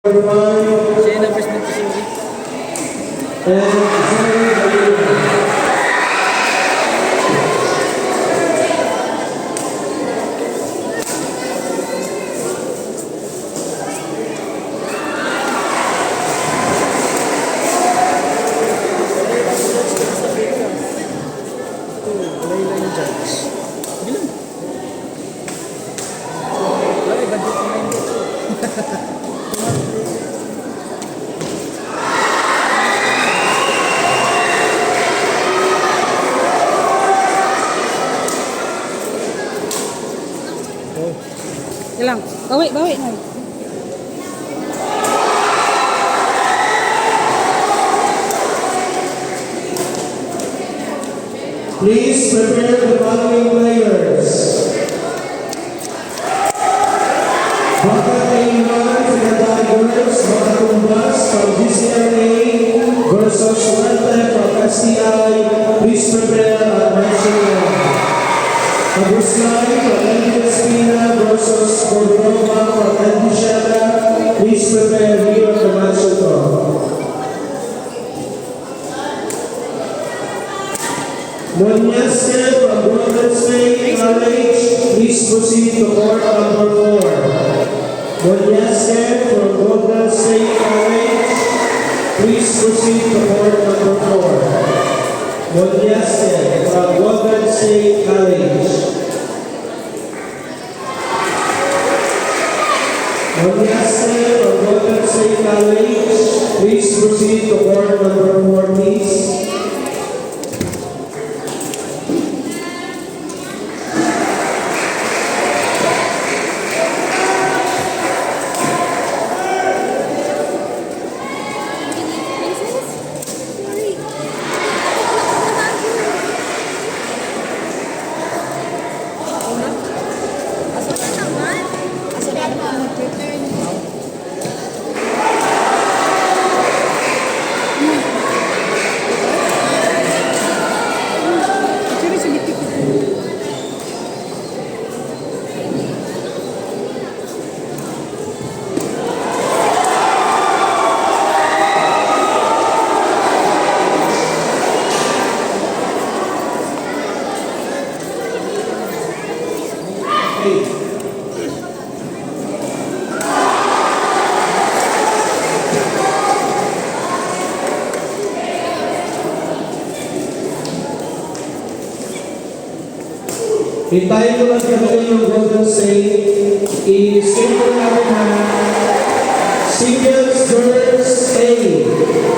Siya yung na-president ko sorry. Ilang. Bawi na. Please prepare the following players. Bakat A1 to the Tigers, Makatumbas from GCLA versus Suerte from STI. Please prepare at Marshall. Aguslay from ND Espina versus Cordova from ND Shella. Please prepare here at the Marshall. Monyasque from Golden State College, please proceed to court number 4. Monyasque from Golden State College, please proceed to court number 4. Monyasque from Golden State College. Monyasque from Golden State College, please proceed to court number 4, please. Hintayin ko lang kami yung Golden State. I-schedule namin na singles girls A.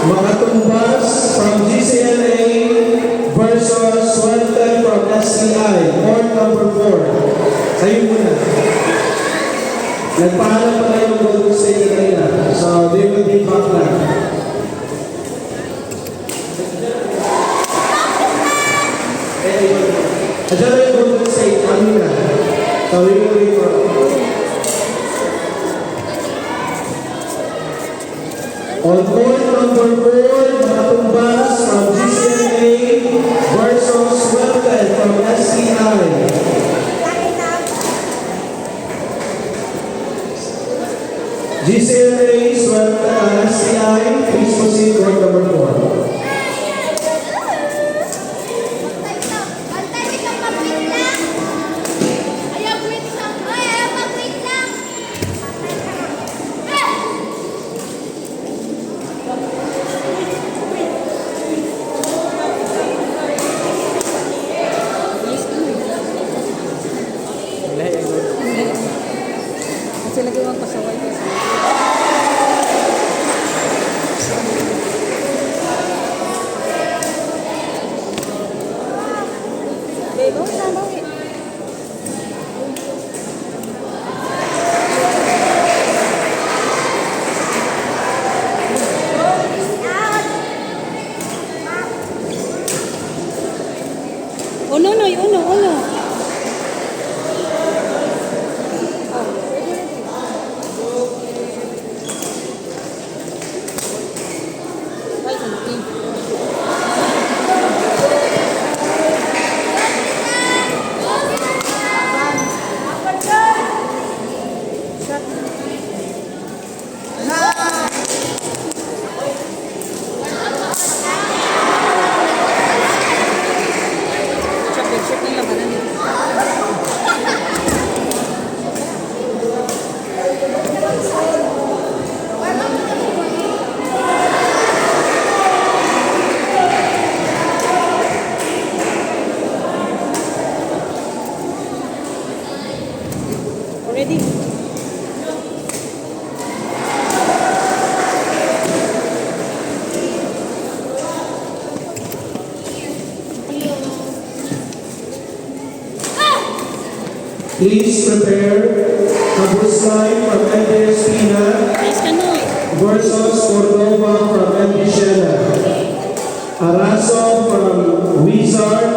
Makatumbas from GCLA versus Suerte from STI. Court number 4. Sa'yo muna. Nagpaalam pala yung Golden State kanina. So, they will be back na. Adyan na yung Golden State kanina. So, we will be for on court number 4, Makatumbas from GCLA versus Suerte from STI. GCLA, Suerte, STI, please proceed to number 4. Kasi lagi wang pasaway kasi. Please prepare. Kabusay from MD Espina Ayos ka no. versus Cordova from MD Shena. Araso from Wizard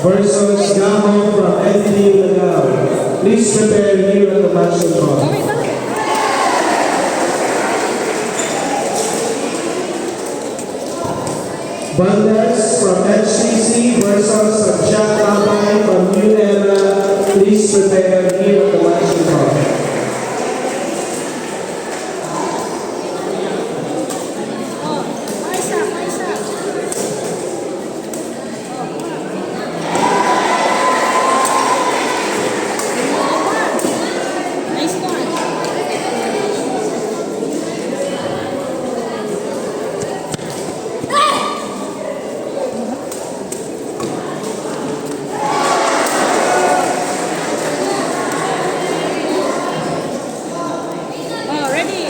versus Gaho from MD Lagao. Please prepare here at the match control. Okay ba? Bandas from HCC versus Jack Abay from New Era. Please prepare here at the match control. Oh, ayos up, ayos up. Nice one. Oh, ready.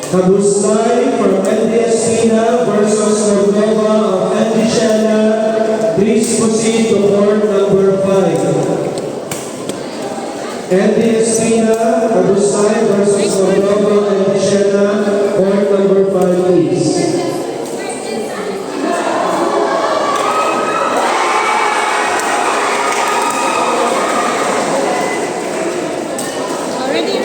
Kabusay from MD Espina versus Cordova of MD Shena. Please proceed to court number 5. MD Espina, Kabusay versus Cordova, MD Shena. Court number 5, please. Oh, ready.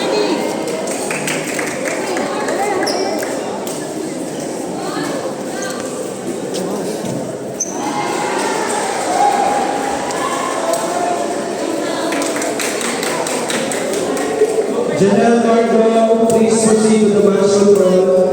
Janelle Marco, please proceed to the match control.